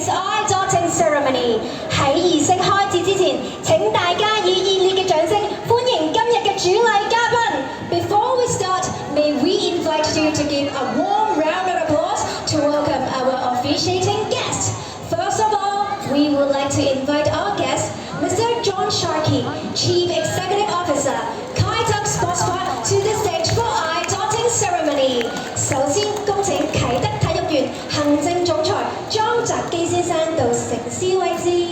Miss I Dotting Ceremony。喺儀式開始之前，請大家以熱烈嘅掌聲歡迎今日嘅主禮嘉賓。Before we start, may we invite you to give a warm round of applause to welcome our officiating guest. First of all, we would like to invite our guest, Mr. John Sharkey, Chief Executive Officer, Kai Tak Sports Park, to the stage for I Dotting Ceremony。首先，恭請啟德體育園行政總裁莊澤基先生到承詩威之。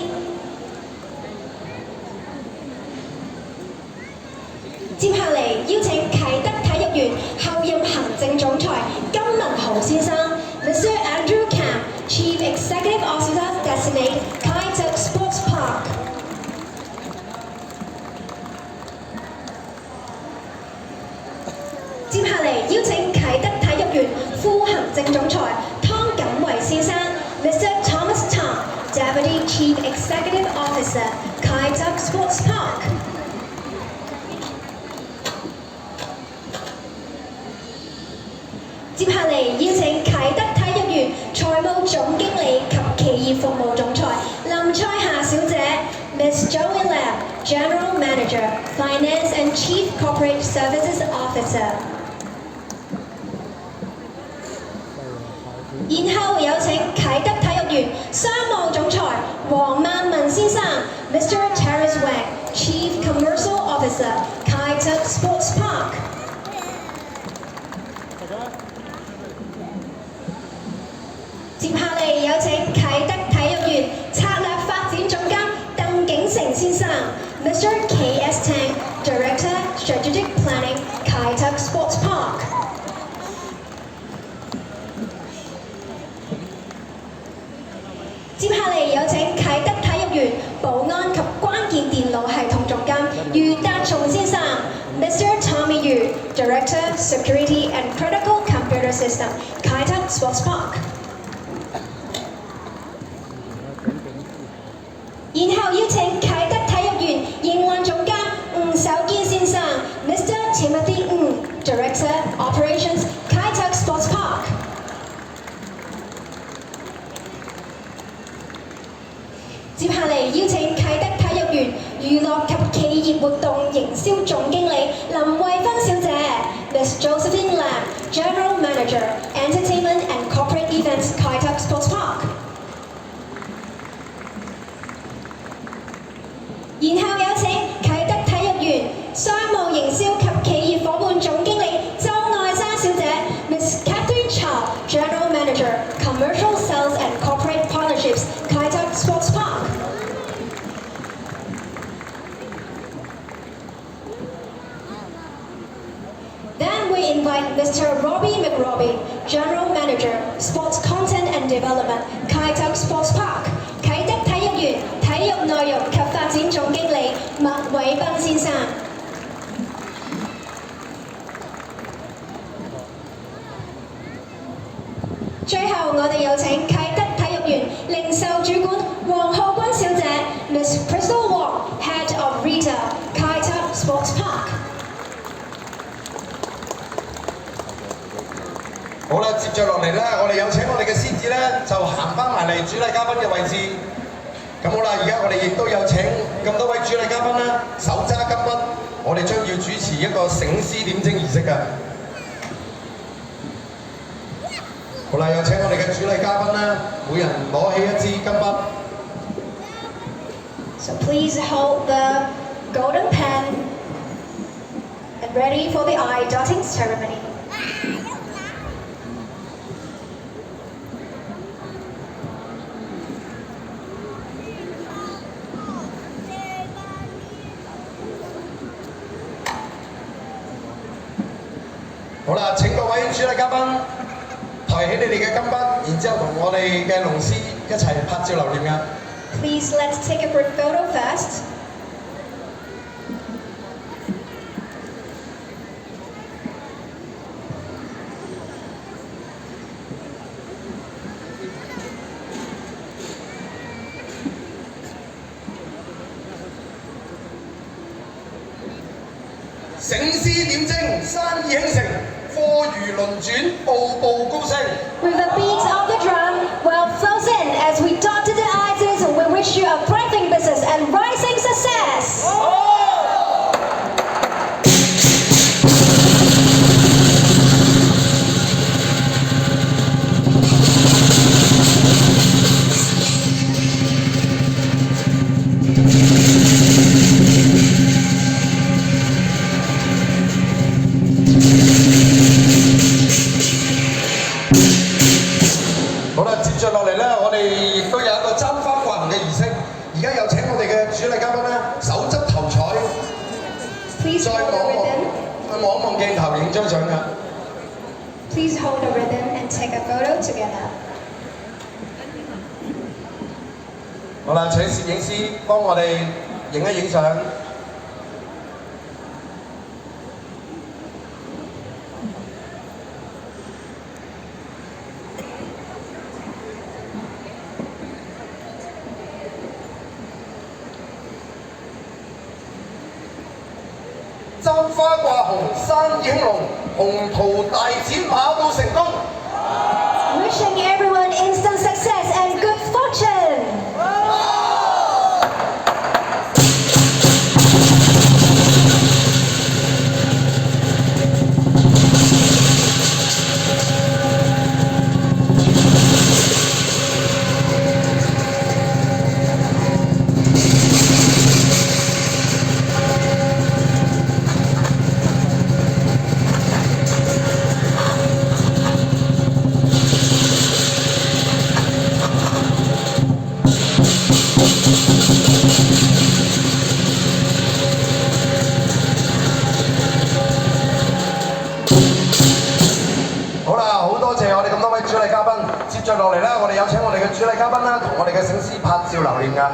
接下嚟邀請啟德體育園後任行政總裁金文豪先生 ，Mr. Andrew Kam, Chief Executive Officer Designate, Kai Tak Sports Park。接下嚟邀請啟德體育園副行政總裁湯錦維先生 ，Mr. Thomas Tang, Deputy Chief Executive Officer, Kai Tak Sports Park。接下嚟邀請啟德體育園財務總經理及企業服務總裁林蔡霞小姐 ，Miss Joey Lam, General Manager, Finance and Chief Corporate Services Officer。然後有請啟德體育園商務總裁黃萬文先生 ，Mr. Terence Wang, Chief Commercial Officer, Kai Tak Sports Park。接下嚟有請啟德體育園策略發展總監鄧景成先生 ，Mr. K.S. Tang, Director Strategic Planning, Kai Tak Sports Park。接下嚟有請啟德體育園保安及關鍵電腦系統總監余達松先生 ，Mr. Tommy Yu, Director Security and Critical Computer System, Kai Tak Sports Park。然後邀請啟德體育園營運總監吳守堅先生 ，Mr. Timothy Director Operations, Kai Tak Sports Park。接下嚟邀請啟德體育園娛樂及企業活動營銷總經理林慧芬小姐 ，Miss Josephine Lam, General Manager, Entertainment and Corporate Events, Kai Tak Sports Park。然後有請啟德體育園商務營銷及企業夥伴總經理周愛珊小姐 ，Miss Catherine Chow, General Manager, Commercial Sales and Corporate Partnerships, Kai Tak Sports Park。Then we invite Mr. Robbie McRobbie, General Manager, Sports Content and Development, Kai Tak Sports Park。啟德體育園體育內容及發展總經理麥偉斌先生。最後我哋有請啟德體育園零售主管黃浩君小姐 ，Miss Crystal Wong, Head of Retail, Kai Tak Sports Park。好啦，接着落嚟咧，我哋有請我哋嘅獅子咧，就行翻埋嚟主禮嘉賓嘅位置。咁好啦，而家我哋亦都有請咁多位主禮嘉賓啦，手揸金筆，我哋將要主持一個醒獅點睛儀式嘅。好啦，有請我哋嘅主禮嘉賓啦，每人攞起一支金筆。So please hold the golden pen and ready for the I Dotting Ceremony。好啦，請各位主禮嘉賓抬起你哋嘅金筆，然之後同我哋嘅龍獅一齊拍照留念㗎。Please let's take a group photo first。醒獅點睛，生意興盛，貨如輪轉，步步高升。With the beat of the drum, wealth flows in as we dot 亦都有一個簪花掛紅嘅儀式。而家有請我哋嘅主禮嘉賓咧，手執頭彩， Please 再 hold the 望 ribbon. 望鏡頭影張相㗎。Please hold the ribbon and take a photo together. 好啦，請攝影師幫我哋影一影相。簪花掛紅，生意興隆，鴻圖大展馬到成功。Wishing everyone instant success and good fortune. 好啦，好多謝我哋咁多位主禮嘉賓。接着落嚟咧，我哋有請我哋嘅主禮嘉賓啦，同我哋嘅醒獅拍照留念㗎。